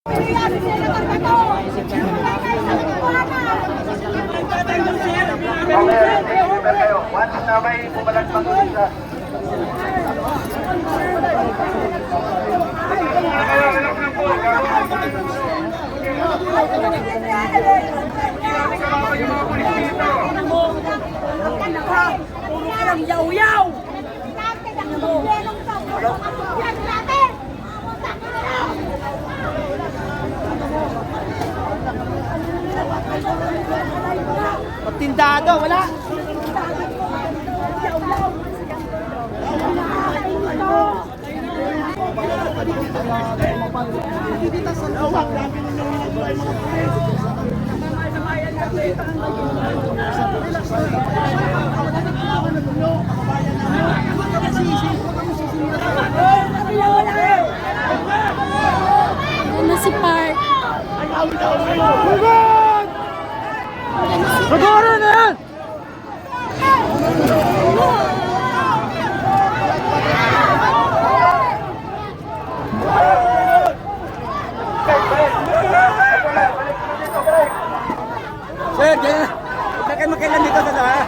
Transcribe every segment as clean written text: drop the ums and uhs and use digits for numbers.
Once na may bumalagpang isa. Puro ka lang yaw-yaw! Magtindado, wala! Ano si Park? Magoro na yan! Sir, huwag na kayo magkailan dito sa ha?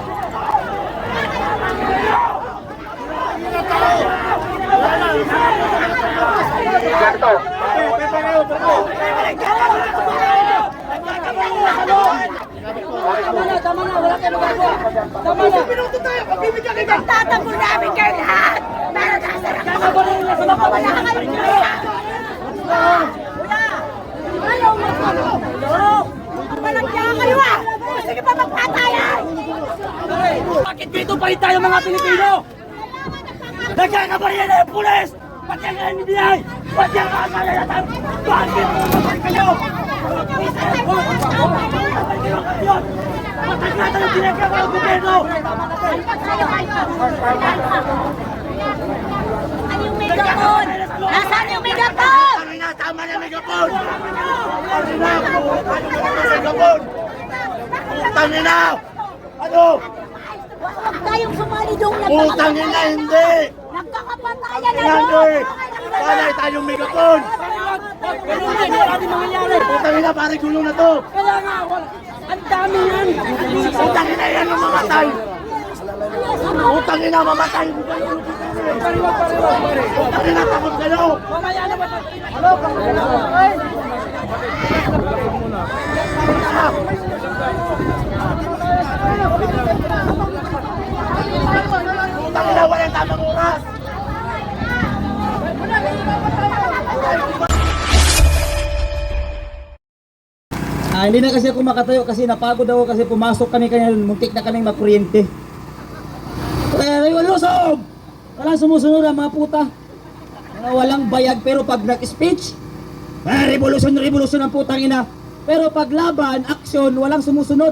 Ganito. Tama na, wala kayo magagawa. Tama na. Minuto tayo, pagbibigyan kita. Tatanggol namin kayo lahat! Naranasarak ako! Kakabalin na sa mga Wala kayo kuya! Kuya! Ayaw magpano! Hello! Malagya kayo ah! Sige pa magpatayan! Bakit dito pa rin tayo mga Pilipino? Nagkakabarya na yung pulis! Ba't yan ang NBI? Ba't yan ang kalayatan? Bakit mo naman kayo? Matagatan ang ginagawa ng gobyerno! Ano yung megapon? Nasaan yung megapon? Tama na megapon! Megapon! Utangin na! Ano? Huwag tayong sumali doon Utangin na hindi! nagkakapatayan na Hindi! doon! Panay tayong megapon! Ganun din, wala din mangyayari! Utangin na, pare gulong na to! Kaya nga, ang dami yan! Utangin na yan ang mamatay! Utangin na, mamatay! Utangin na, takot kayo! Mamaya na ba ito? Ano? Utangin na, walang tamang oras! Hindi na kasi ako makatayo kasi napagod ako kasi pumasok kami kanya muntik na kaming magkuryente. Revolusyon! Walang sumusunod ang mga puta. Mga walang bayag pero pag nag-speech, revolusyon ang putang ina. Pero pag laban, action, walang sumusunod.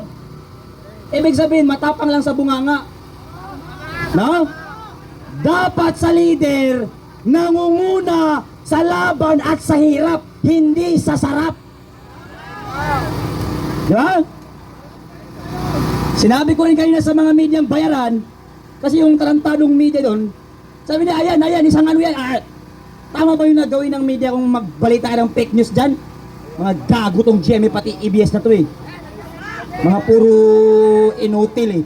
Ibig sabihin, matapang lang sa bunganga. No? Dapat sa leader, nangunguna sa laban at sa hirap, hindi sa sarap. Diba? Sinabi ko rin kanina sa mga medyang bayaran, kasi yung tarantadong media doon, sabi niya, ayan, isang ano yan, tama ba yung nagawin ng media kung magbalita ng fake news dyan? Mga gago tong GMA pati EBS na to eh. Mga puro inutil eh.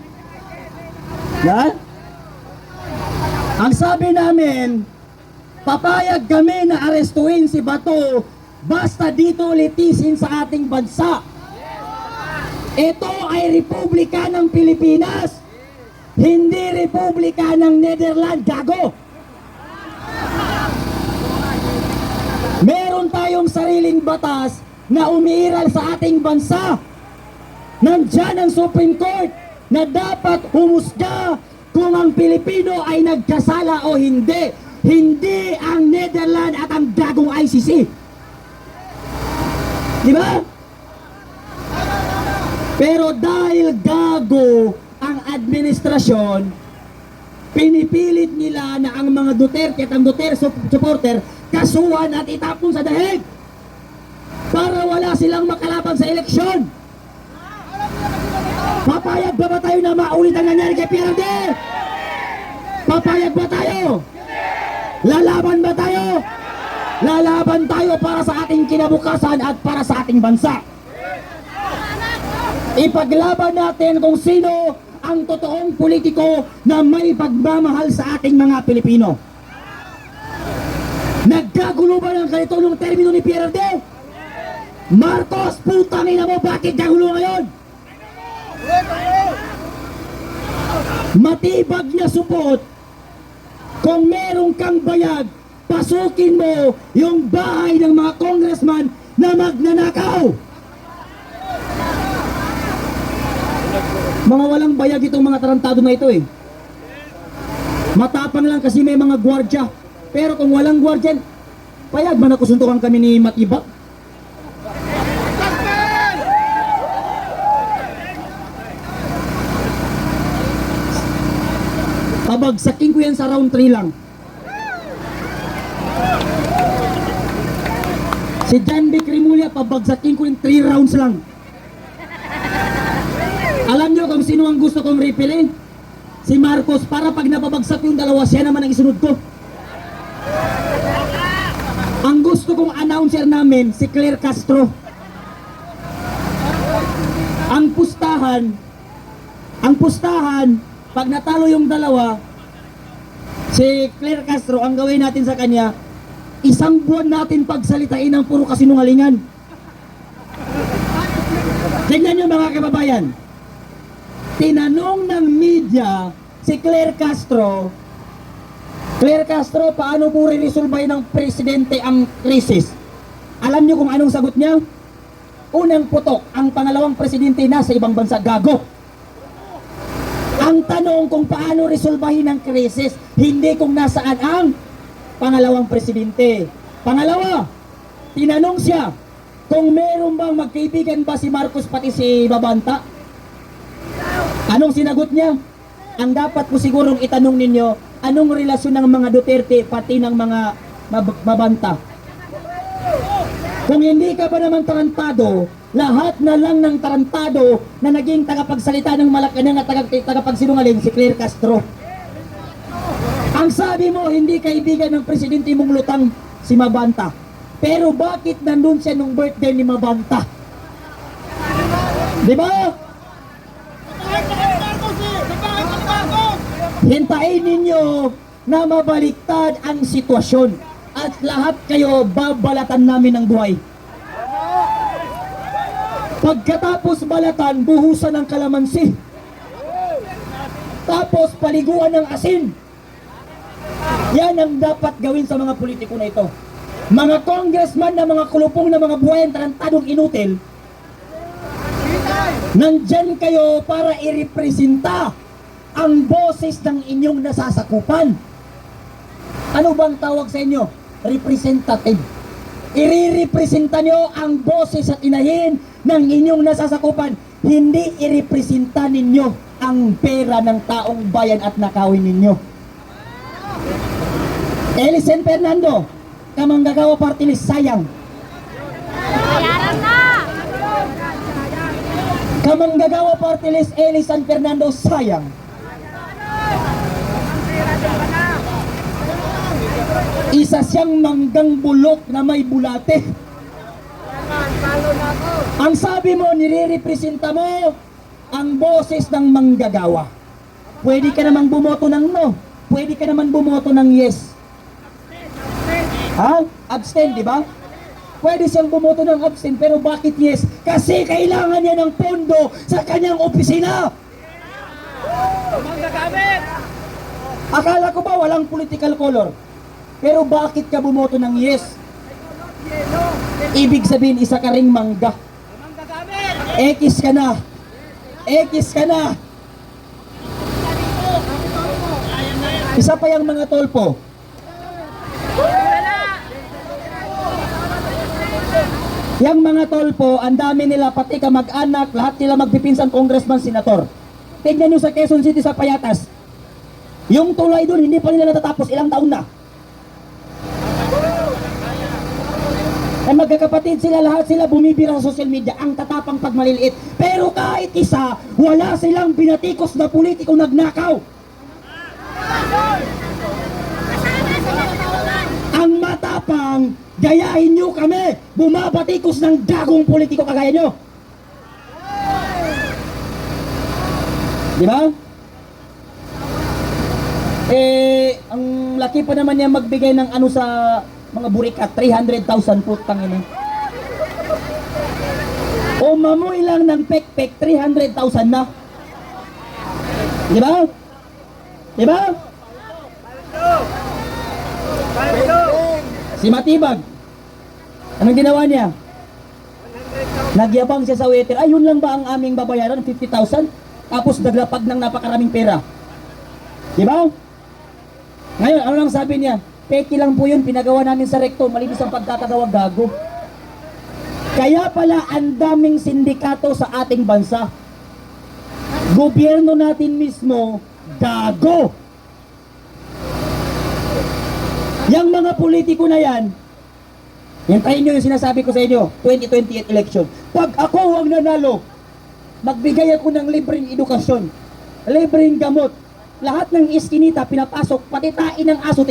Diba? Ang sabi namin, papayag kami na arestuin si Bato basta dito litisin sa ating bansa. Ito ay Republika ng Pilipinas, hindi Republika ng Netherlands, gago! Meron tayong sariling batas na umiiral sa ating bansa. Nandyan ang Supreme Court na dapat humusga kung ang Pilipino ay nagkasala o hindi. Hindi ang Netherlands at ang gagong ICC. Di ba? Pero dahil gago ang administrasyon, pinipilit nila na ang mga Duterte at ang Duterte supporter kasuhan at itapon sa dahig para wala silang makalaban sa eleksyon. Papayag ba tayo na maulit ang nangyari kay PRD? Papayag ba tayo? Lalaban ba tayo? Lalaban tayo para sa ating kinabukasan at para sa ating bansa. Ipaglaban natin kung sino ang totoong politiko na may pagmamahal sa ating mga Pilipino. Nagkagulo ba ng ganito nung termino ni PRD? Marcos, putang ina mo, bakit kagulo ngayon? Matibag na support. Kung merong kang bayag, pasukin mo yung bahay ng mga congressman na magnanakaw. Mga walang bayag itong mga tarantado na ito eh. Matapang lang kasi may mga gwardya. Pero kung walang gwardya, payag ba na kusuntukan kami ni Matibag? Pabagsakin ko yan sa round 3 lang. Si John B. Cremulya, pabagsakin ko yung 3 rounds lang. Alam nyo kung sino ang gusto kong repelin? Si Marcos, para pag napabagsak yung dalawa, siya naman ang isunod ko. Ang gusto kong announcer namin, si Claire Castro. Ang pustahan, pag natalo yung dalawa, si Claire Castro, ang gawin natin sa kanya, 1 buwan natin pagsalitain ng puro kasinungalingan. Tingnan nyo mga kababayan, tinanong ng media si Claire Castro, paano po re-resolve ng presidente ang krisis? Alam nyo kung anong sagot niya? Unang putok, ang pangalawang presidente nasa ibang bansa, gago. Ang tanong kung paano resolbahin ang krisis, hindi kung nasaan ang pangalawang presidente. Pangalawa, tinanong siya kung meron bang magkaibigan ba si Marcos pati si Babanta. Anong sinagot niya? Ang dapat po sigurong itanong ninyo, anong relasyon ng mga Duterte pati ng mga Babanta? Kung hindi ka ba naman tarantado, lahat na lang ng tarantado na naging tagapagsalita ng Malacanang at tagapagsinungaling si Claire Castro. Ang sabi mo, hindi kaibigan ng presidente mong lutang si Mabanta. Pero bakit nandun siya nung birthday ni Mabanta? Di ba? Hintayin ninyo na mabaliktad ang sitwasyon at lahat kayo babalatan namin ng buhay. Pagkatapos balatan, buhusan ng kalamansi. Tapos paliguan ng asin. Yan ang dapat gawin sa mga politiko na ito. Mga congressman na mga kulupong na mga buhayan tarantadong inutil, nandyan kayo para irepresenta ang boses ng inyong nasasakupan. Ano bang tawag sa inyo? Representative. Irirepresenta nyo ang boses at inahin ng inyong nasasakupan. Hindi irepresenta ninyo ang pera ng taong bayan at nakawin ninyo. Elisen Fernando, Kamanggagawa Party List, sayang. Bayaran na! Kamanggagawa Party List, Elisen Fernando, sayang. Isa siyang manggang bulok na may bulate. Ang sabi mo, nire-representa mo ang boses ng manggagawa. Pwede ka namang bumoto ng no. Pwede ka naman bumoto ng yes. Ha? Abstain, di ba? Pwede siyang bumoto ng abstain, pero bakit yes? Kasi kailangan niya ng pondo sa kanyang opisina. Akala ko ba walang political color? Pero bakit ka bumoto ng yes? Ibig sabihin, isa ka ring mangga. Ekis ka na. Ekis ka na. Isa pa yung mga tolpo. Yang mga tolpo, ang dami nila, pati kamag-anak, lahat nila magpipinsan congressman, senator. Tignan nyo sa Quezon City, sa Payatas. Yung tulay doon, hindi pa nila natatapos, ilang taon na. Ay magkakapatid sila, lahat sila bumibira sa social media, ang tatapang pag maliliit. Pero kahit isa, wala silang binatikos na politiko nagnakaw. Ang matapang, gayahin nyo kami, bumabatikos ng gagong politiko kagaya nyo. Di ba? Ang laki pa naman niya magbigay ng ano sa mga burikat, 300,000 putang ina. O mamoy lang ng pek-pek, 300,000 na. Di ba? Di ba? Si Matibag, anong ginawa niya? Nagyabang siya sa waiter. Ayun lang ba ang aming babayaran? 50,000? Tapos naglapag ng napakaraming pera. Di ba? Ngayon, ano lang sabi niya? Peki lang po yun, pinagawa namin sa rekto, malinis ang pagkakagawa, gago. Kaya pala ang daming sindikato sa ating bansa. Gobyerno natin mismo, gago. Yang mga politiko na yan, hintayin nyo yung sinasabi ko sa inyo, 2028 election. Pag ako ang nanalo, magbigay ako ng libreng edukasyon, libreng gamot, lahat ng iskinita pinapasok, pati tain ng aso,